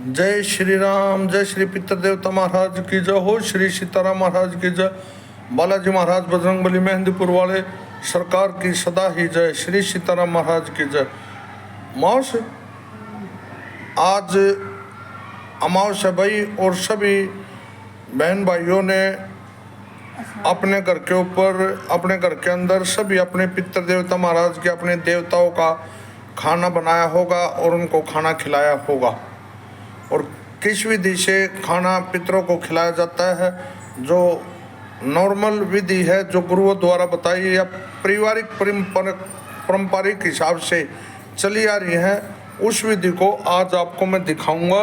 जय श्री राम, जय श्री पितर देवता महाराज की जय हो, श्री सीताराम महाराज की जय, बालाजी महाराज बजरंगबली मेहंदीपुर वाले सरकार की सदा ही जय, श्री सीताराम महाराज की जय। मौस आज अमावस है भाई, और सभी बहन भाइयों ने अपने घर के ऊपर, अपने घर के अंदर सभी अपने पितर देवता महाराज के, अपने देवताओं का खाना बनाया होगा और उनको खाना खिलाया होगा। और किस विधि से खाना पितरों को खिलाया जाता है, जो नॉर्मल विधि है, जो गुरुओं द्वारा बताई या पारिवारिक पारंपरिक हिसाब से चली आ रही है, उस विधि को आज आपको मैं दिखाऊंगा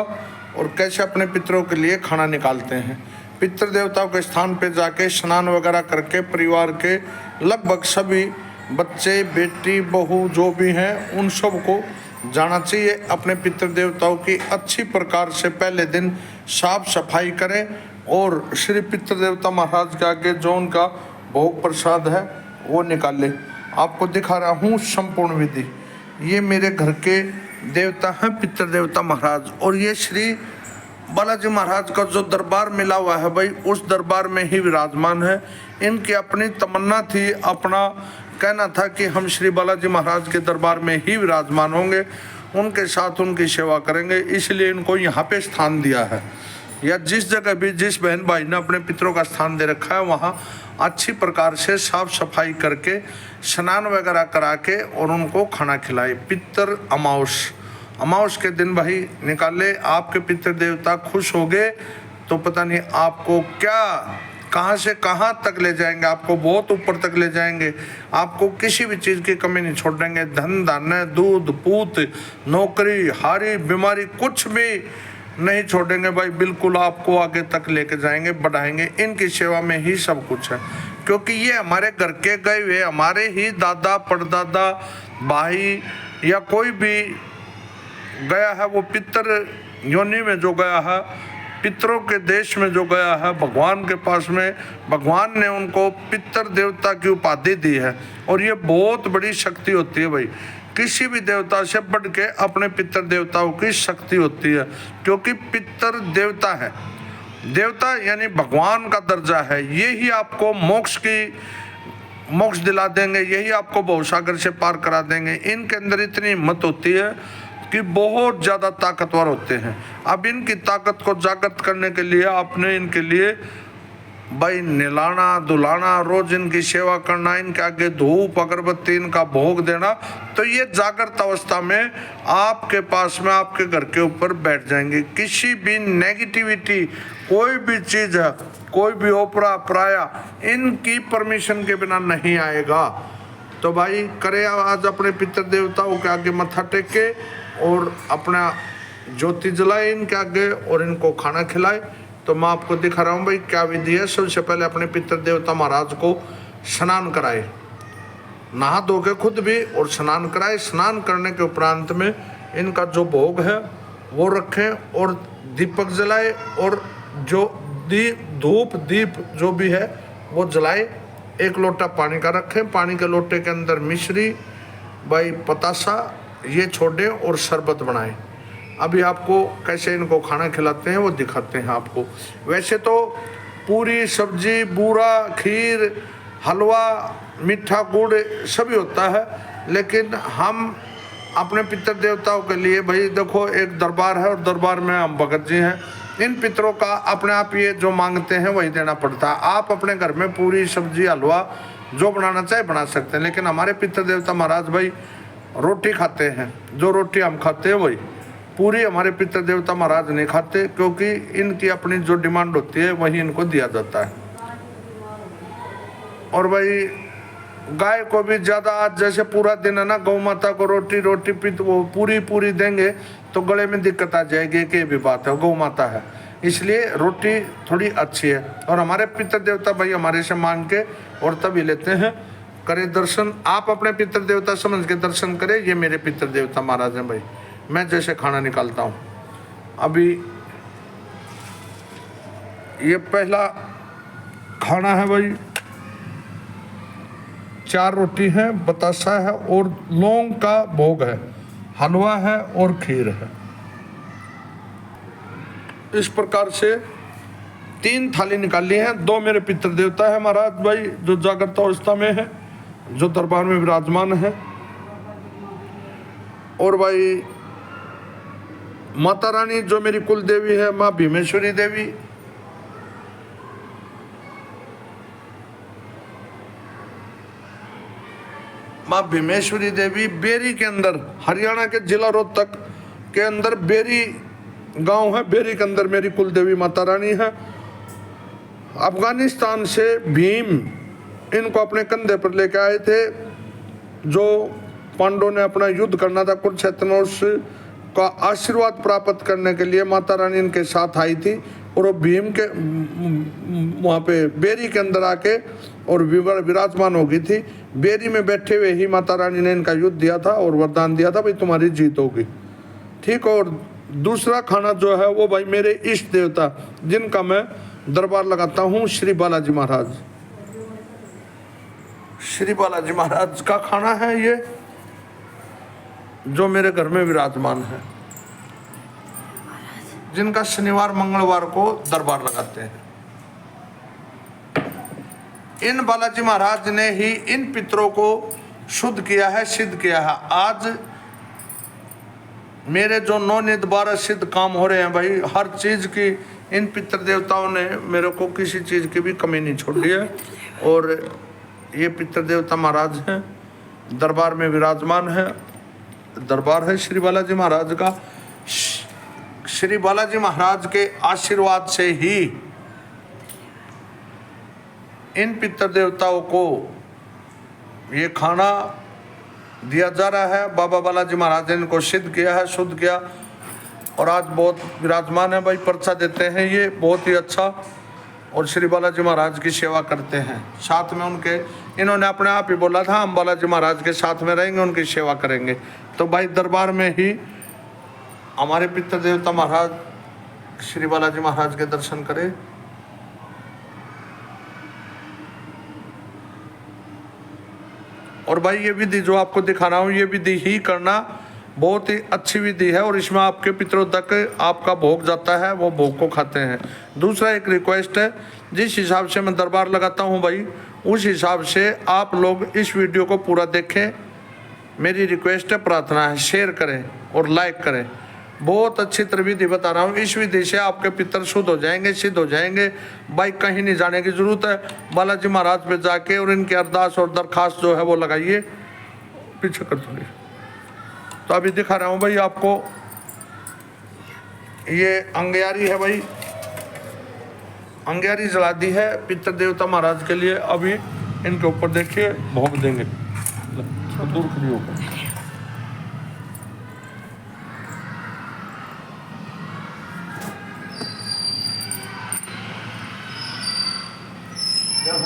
और कैसे अपने पितरों के लिए खाना निकालते हैं। पितृ देवताओं के स्थान पे जाके स्नान वगैरह करके परिवार के लगभग सभी बच्चे, बेटी, बहू जो भी हैं, उन सब को जाना चाहिए। अपने पितृ देवताओं की अच्छी प्रकार से पहले दिन साफ सफाई करें और श्री पितृ देवता महाराज के आगे जो उनका भोग प्रसाद है वो निकालें। आपको दिखा रहा हूँ संपूर्ण विधि। ये मेरे घर के देवता हैं पितृ देवता महाराज, और ये श्री बालाजी महाराज का जो दरबार मिला हुआ है भाई, उस दरबार में ही विराजमान है। इनकी अपनी तमन्ना थी, अपना कहना था कि हम श्री बालाजी महाराज के दरबार में ही विराजमान होंगे, उनके साथ उनकी सेवा करेंगे, इसलिए इनको यहाँ पे स्थान दिया है। या जिस जगह भी जिस बहन भाई ने अपने पितरों का स्थान दे रखा है, वहाँ अच्छी प्रकार से साफ सफाई करके स्नान वगैरह करा के और उनको खाना खिलाए। पितर अमावस के दिन भाई निकाले। आपके पितृ देवता खुश हो गए तो पता नहीं आपको क्या, कहाँ से कहाँ तक ले जाएंगे, आपको बहुत ऊपर तक ले जाएंगे। आपको किसी भी चीज़ की कमी नहीं छोड़ेंगे। धन धान्य, दूध पूत, नौकरी, हारी बीमारी, कुछ भी नहीं छोड़ेंगे भाई। बिल्कुल आपको आगे तक लेके जाएंगे, बढ़ाएंगे। इनकी सेवा में ही सब कुछ है, क्योंकि ये हमारे घर के गए हुए, हमारे ही दादा परदादा भाई या कोई भी गया है, वो पितर योनि में जो गया है, पितरों के देश में जो गया है, भगवान के पास में, भगवान ने उनको पितर देवता की उपाधि दी है। और ये बहुत बड़ी शक्ति होती है भाई। किसी भी देवता से बढ़ के अपने पितर देवताओं की शक्ति होती है, क्योंकि पितर देवता है। देवता यानी भगवान का दर्जा है। ये ही आपको मोक्ष दिला देंगे, यही आपको भवसागर से पार करा देंगे। इनके अंदर इतनी हिम्मत होती है कि बहुत ज़्यादा ताकतवर होते हैं। अब इनकी ताकत को जागृत करने के लिए आपने इनके लिए भाई नहलाना धुलाना, रोज इनकी सेवा करना, इनके आगे धूप अगरबत्ती इनका भोग देना, तो ये जागृत अवस्था में आपके पास में, आपके घर के ऊपर बैठ जाएंगे। किसी भी नेगेटिविटी, कोई भी चीज़ है, कोई भी ओपरा पराया इनकी परमिशन के बिना नहीं आएगा। तो भाई करे आज अपने पितर देवताओं के आगे मत्था टेके और अपना ज्योति जलाए इनके आगे और इनको खाना खिलाए। तो मैं आपको दिखा रहा हूँ भाई क्या विधि है। सबसे पहले अपने पितर देवता महाराज को स्नान कराए, नहा धो के खुद भी, और स्नान कराए। स्नान करने के उपरांत में इनका जो भोग है वो रखें और दीपक जलाए, और जो धूप दीप जो भी है वो जलाए। एक लोटा पानी का रखें, पानी के लोटे के अंदर मिश्री भाई पतासा ये छोड़े और शरबत बनाएं। अभी आपको कैसे इनको खाना खिलाते हैं वो दिखाते हैं आपको। वैसे तो पूरी सब्जी, बूरा, खीर, हलवा, मीठा गुड़ सभी होता है, लेकिन हम अपने पितर देवताओं के लिए भाई देखो एक दरबार है और दरबार में हम भगत जी हैं। इन पितरों का अपने आप ये जो मांगते हैं वही देना पड़ता है। आप अपने घर में पूरी सब्जी हलवा जो बनाना चाहे बना सकते हैं, लेकिन हमारे पितर देवता महाराज भाई रोटी खाते हैं। जो रोटी हम खाते हैं वही, पूरी हमारे पितर देवता महाराज नहीं खाते, क्योंकि इनकी अपनी जो डिमांड होती है वही इनको दिया जाता है। और भाई गाय को भी ज़्यादा, आज जैसे पूरा दिन है ना, गौ माता को रोटी पित वो पूरी देंगे तो गले में दिक्कत आ जाएगी। कि भी बात है, गौ माता है, इसलिए रोटी थोड़ी अच्छी है। और हमारे पितर देवता भाई हमारे से मांग के और तभी लेते हैं। करें दर्शन, आप अपने पितर देवता समझ के दर्शन करें। ये मेरे पितर देवता महाराज हैं भाई। मैं जैसे खाना निकालता हूँ, अभी ये पहला खाना है भाई, 4 रोटी है, बतासा है और लौंग का भोग है, हलवा है और खीर है। इस प्रकार से 3 थाली निकाली हैं। 2 मेरे पितृ देवता है महाराज भाई जो जागृत अवस्था में है, जो दरबार में विराजमान है। और भाई माता रानी जो मेरी कुल देवी है, माँ भीमेश्वरी देवी। माँ भीमेश्वरी देवी बेरी के अंदर, हरियाणा के जिला रोहतक के अंदर बेरी गांव है, बेरी के अंदर मेरी कुल देवी माता रानी है। अफगानिस्तान से भीम इनको अपने कंधे पर लेके आए थे, जो पांडवों ने अपना युद्ध करना था कुरुक्षेत्र में, उस का आशीर्वाद प्राप्त करने के लिए माता रानी इनके साथ आई थी। और वो भीम के वहाँ पे बेरी के अंदर आके और विराजमान हो गई थी। बेरी में बैठे हुए ही माता रानी ने इनका युद्ध दिया था और वरदान दिया था भाई तुम्हारी जीत होगी, ठीक। और दूसरा खाना जो है वो भाई मेरे इष्ट देवता जिनका मैं दरबार लगाता हूँ, श्री बालाजी महाराज। श्री बालाजी महाराज का खाना है ये, जो मेरे घर में विराजमान है, जिनका शनिवार मंगलवार को दरबार लगाते हैं। इन बालाजी महाराज ने ही इन पितरों को शुद्ध किया है, सिद्ध किया है। आज मेरे जो 9 12 सिद्ध काम हो रहे हैं भाई, हर चीज की इन पितृ देवताओं ने मेरे को किसी चीज की भी कमी नहीं छोड़ी है। और ये पितृ देवता महाराज हैं, दरबार में विराजमान है। दरबार है श्री बालाजी महाराज का। श्री बालाजी महाराज के आशीर्वाद से ही इन पितृ देवताओं को ये खाना दिया जा रहा है। बाबा बालाजी महाराज ने इनको सिद्ध किया है, शुद्ध किया, और आज बहुत विराजमान है भाई। पर्चा देते हैं ये बहुत ही अच्छा, और श्री बालाजी महाराज की सेवा करते हैं। साथ में उनके, इन्होंने अपने आप ही बोला था हम बालाजी महाराज के साथ में रहेंगे, उनकी सेवा करेंगे। तो भाई दरबार में ही हमारे पितृ देवता महाराज श्री बालाजी महाराज के दर्शन करें। और भाई ये विधि जो आपको दिखा रहा हूँ, ये विधि ही करना बहुत ही अच्छी विधि है, और इसमें आपके पितरों तक आपका भोग जाता है, वो भोग को खाते हैं। दूसरा एक रिक्वेस्ट है, जिस हिसाब से मैं दरबार लगाता हूँ भाई, उस हिसाब से आप लोग इस वीडियो को पूरा देखें। मेरी रिक्वेस्ट है, प्रार्थना है, शेयर करें और लाइक करें। बहुत अच्छी तरह विधि बता रहा हूँ। इस विधि से आपके पितर शुद्ध हो जाएंगे, सिद्ध हो जाएंगे भाई। कहीं नहीं जाने की जरूरत है। बालाजी महाराज पे जाके और इनकी अरदास और दरखास्त जो है वो लगाइए। पीछे कर थोड़ी। तो अभी दिखा रहा हूँ भाई आपको, ये अंग्यारी है भाई, अंग्यारी जला दी है पितर देवता महाराज के लिए। अभी इनके ऊपर देखिए भोग देंगे। दूर खड़ी होकर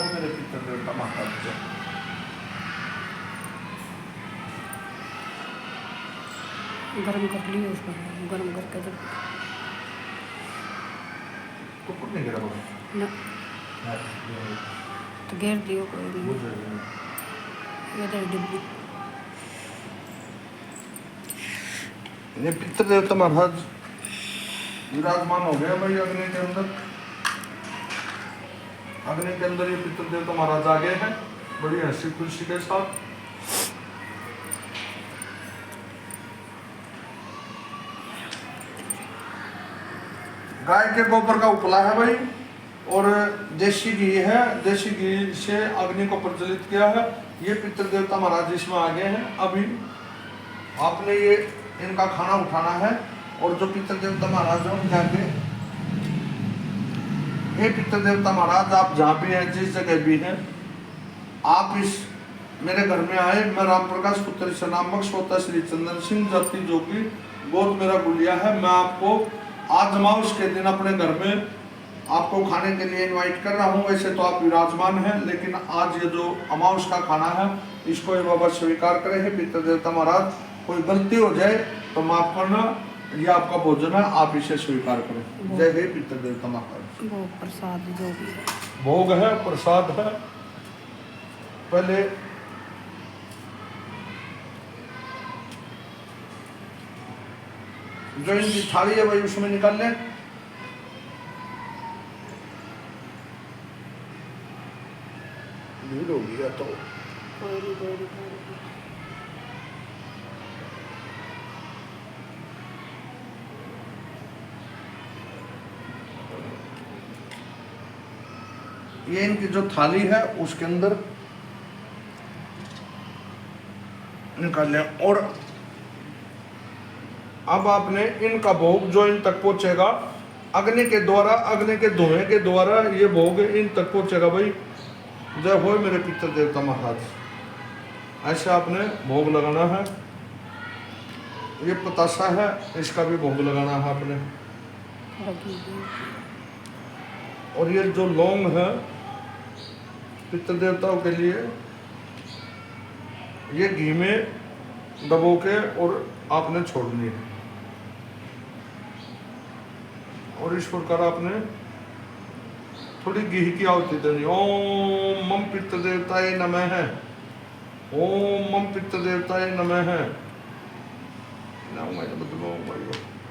मेरे पितर देवता महाराज गरम कर लियो उसको, गरम करके जब तो नहीं गिरा ना तो घेर दियो कोई नहीं। ये डिब्बी ये पितर देवता महाराज विराजमान हो गया भाई अग्नि के अंदर। अग्नि के अंदर ये पितर देवता महाराज आ गए हैं बड़ी हंसी खुशी के साथ। गाय के गोबर का उपला है भाई, और देसी घी है। देसी घी से अग्नि को प्रज्वलित किया है। ये पितर देवता महाराज इसमें आ गए हैं। अभी आपने ये इनका खाना उठाना है, और जो पितर देवता महाराज हैं उनके आगे, हे पितर देवता महाराज आप जहाँ भी हैं, जिस जगह भी हैं, आप इस मेरे घर में आए। मैं राम प्रकाश पुत्र से नामक स्वतः श्री चंदन सिंह जाति जोगी, गोद मेरा गुलिया है। मैं आपको आज अमावस के दिन अपने घर में आपको खाने के लिए इनवाइट कर रहा हूँ। वैसे तो आप विराजमान हैं, लेकिन आज ये जो अमावस का खाना है इसको ये बाबा स्वीकार करें। है पितर देवता महाराज, कोई गलती हो जाए तो माफ करना, ये आपका भोजन है, आप इसे स्वीकार करें। जय हे पितर देवता महाराज। वो प्रसाद जो भी है, भोग है, प्रसाद है। पहले जो इनकी थाली है भाई उसमें निकाल लें। भीड़ हो गया तो कोई नहीं कोई नहीं कोई नहीं। ये इनकी जो थाली है उसके अंदर निकाल लिया। और अब आपने इनका भोग जो इन तक पहुंचेगा अग्नि के द्वारा, अग्नि के धुएं के द्वारा ये भोग इन तक पहुंचेगा। भाई जय हो मेरे पितर देवता महाराज, ऐसे आपने भोग लगाना है। ये पतासा है, इसका भी भोग लगाना है आपने। लगी हुई। और ये जो लौंग है पितर देवताओं के लिए, ये घी में दबो के और आपने छोड़नी है। और इस प्रकार आपने थोड़ी घी की आहुति देनी। ओम मम पित्त देवताय नमः, ओम मम पित्त देवताय नमः। मैं तो बदलो भाई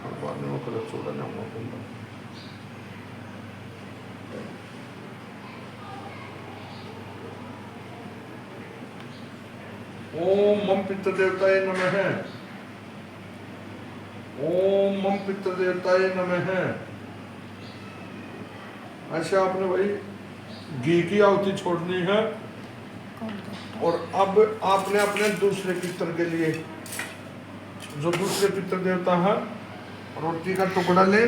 हर बार ने वो कर छोड़ा ना मैं। ओम मम पित्त देवताय नमः, ओम मम पित्त देवताय नमः। ऐसे आपने भाई घी की आहुति छोड़नी है। और अब आपने अपने दूसरे पितर के लिए, जो दूसरे पितर देवता है, रोटी का टुकड़ा ले,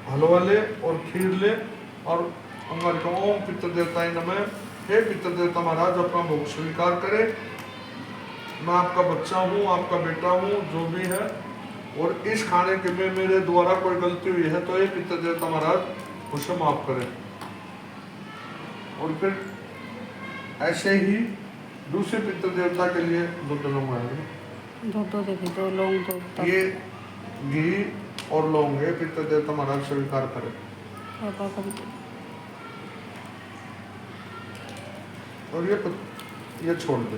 हलवा ले और खीर ले और अंगार का ओम पितर देवताय नमः। हे पितर देवता महाराज, अपना भोग स्वीकार करे। मैं आपका बच्चा हूँ, आपका बेटा हूँ, जो भी है। और इस खाने के में मेरे द्वारा कोई गलती हुई है तो ये पितर देवता महाराज उसे माफ करें। और फिर ऐसे ही दूसरे पितर देवता के लिए दो दो देखिए, दो लौंग दो तब। ये घी और लौंग है, पितर देवता महाराज स्वीकार करें। पापा का और ये छोड़ दे।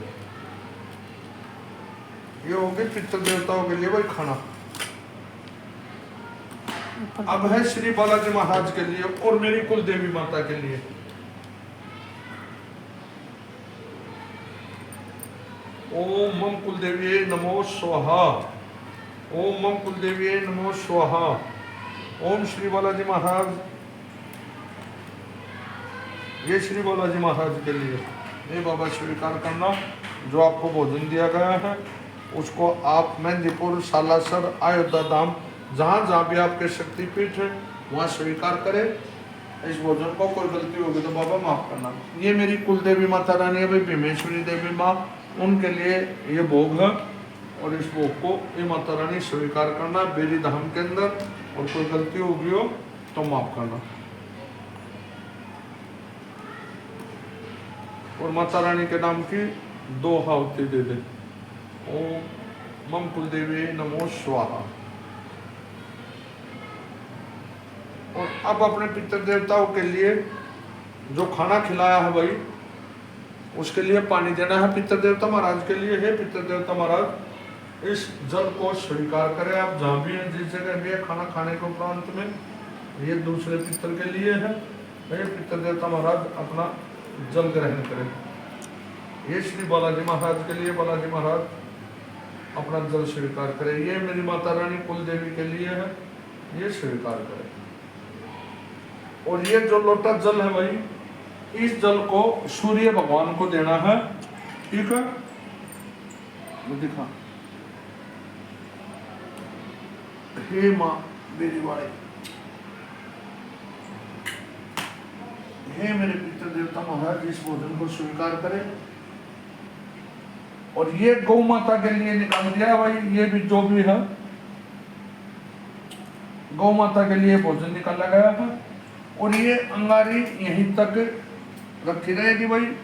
ये हो गए पितर देवताओं के लिए भाई खाना। अब है श्री बालाजी महाराज के लिए और मेरी कुल देवी माता के लिए। ओम मम कुल देवी नमो स्वाहा, ओम मम कुल देवी नमो स्वाहा। ओम श्री बालाजी महाराज, ये श्री बालाजी महाराज के लिए ये बाबा स्वीकार करना। जो आपको भोजन दिया गया है उसको आप मेहंदीपुर, सालासर, अयोध्या धाम, जहाँ जहाँ भी आपके शक्तिपीठ है वहाँ स्वीकार करें इस भोजन को। कोई गलती होगी तो बाबा माफ करना। ये मेरी कुल देवी माता रानी है भाई, भीमेश्वरी देवी माँ, उनके लिए ये भोग है। और इस भोग को ये माता रानी स्वीकार करना बेरी धाम के अंदर। और कोई गलती होगी हो तो माफ करना। और माता रानी के नाम की 2 आहुति दे दे। ओम मम कुल देवी नमो स्वाहा। और अब अपने पितर देवताओं के लिए जो खाना खिलाया है भाई, उसके लिए पानी देना है पितर देवता महाराज के लिए। है पितर देवता महाराज, इस जल को स्वीकार करें। आप जहाँ भी हैं, जिस जगह भी है, खाना खाने के उपरांत में ये दूसरे पितर के लिए है। पितर देवता महाराज अपना जल ग्रहण करें। ये श्री बालाजी महाराज के लिए, बालाजी महाराज अपना जल स्वीकार करें। ये मेरी माता रानी कुल देवी के लिए है, ये स्वीकार करें। और ये जो लोटा जल है भाई, इस जल को सूर्य भगवान को देना है। ठीक है, दिखा। हे माँ मेरी वाणी, हे मेरे पितर देवता महाराज, इस भोजन को स्वीकार करें। और ये गौ माता के लिए निकाल दिया भाई। ये भी जो भी है गौ माता के लिए भोजन निकाला गया है। और ये अंगारी यहीं तक रखी रहेगी भाई।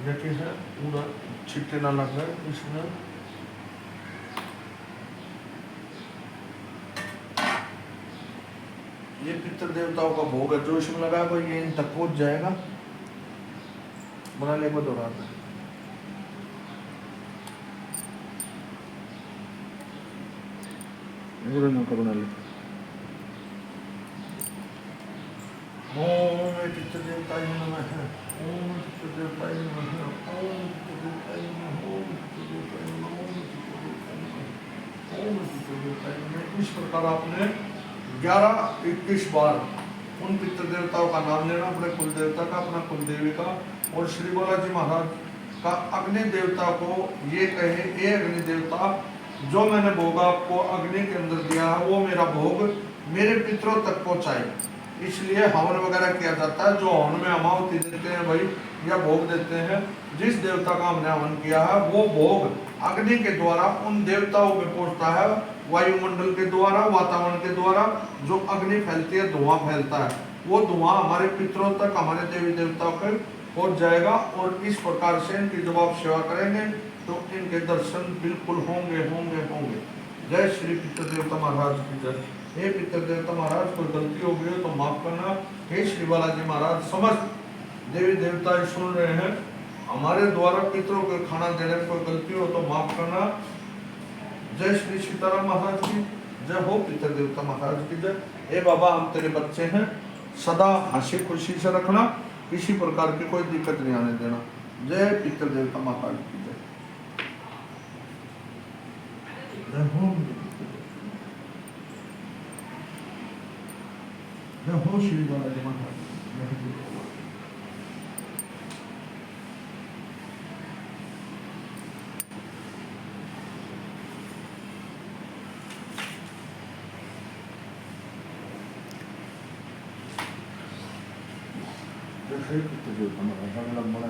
देखिए है पूरा छिट्टे ना लग रहा है इसमें। ये पितृ देवताओं का भोग है, जो इसमें लगा हुआ ये इन तक पहुंच जाएगा। बना ले को दोहराता है। बना ले। ओम पितृ देवताय नमः, ओम पितृ देवताय नमः, ओम पितृ देवताय नमः, ओम पितृ देवताय नमः, ओम पितृ देवताय नमः, ओम पितृ देवताय नमः। इस प्रकार आपने 11-21 बार उन पितृ देवताओं का नाम लेना, अपने कुल देवता का, अपना कुल देवी का, और श्री बालाजी महाराज का अग्नि देवता को ये कहे, ये अग्नि देवता जो मैंने भोग आपको अग्नि के अंदर दिया है वो मेरा भोग मेरे पितरों तक पहुंचाए। इसलिए हवन वगैरह किया जाता है। जो हवन में अमावती देते हैं भाई या भोग देते हैं, जिस देवता का हमने हवन किया है वो भोग अग्नि के द्वारा उन देवताओं में पहुंचता है। वायुमंडल के द्वारा, वातावरण के द्वारा जो अग्नि फैलती है, धुआं फैलता है, वो धुआं हमारे पितरों तक, हमारे देवी देवताओं पर पहुंच जाएगा। और इस प्रकार से इनकी जब आप सेवा करेंगे तो इनके दर्शन बिल्कुल होंगे होंगे होंगे। जय श्री पितृ देवता महाराज की जय। हे पितृ देवता महाराज, कोई गलती हो गई हो तो माफ करना। हे श्री बालाजी महाराज, समस्त देवी देवता सुन रहे हैं, हमारे द्वारा पितरों को खाना देने में कोई गलती हो तो माफ करना। जय श्री सीताराम महाराज की जय हो, पितृ देवता महाराज की जय। हे बाबा, हम तेरे बच्चे हैं, सदा हंसी खुशी से रखना, किसी प्रकार की कोई दिक्कत नहीं आने देना। जय पितृ देवता महाराज की जय। जय हो, जय हो श्री बालाजी महाराज। जय पितृ देवता महाराज। अगला बड़ा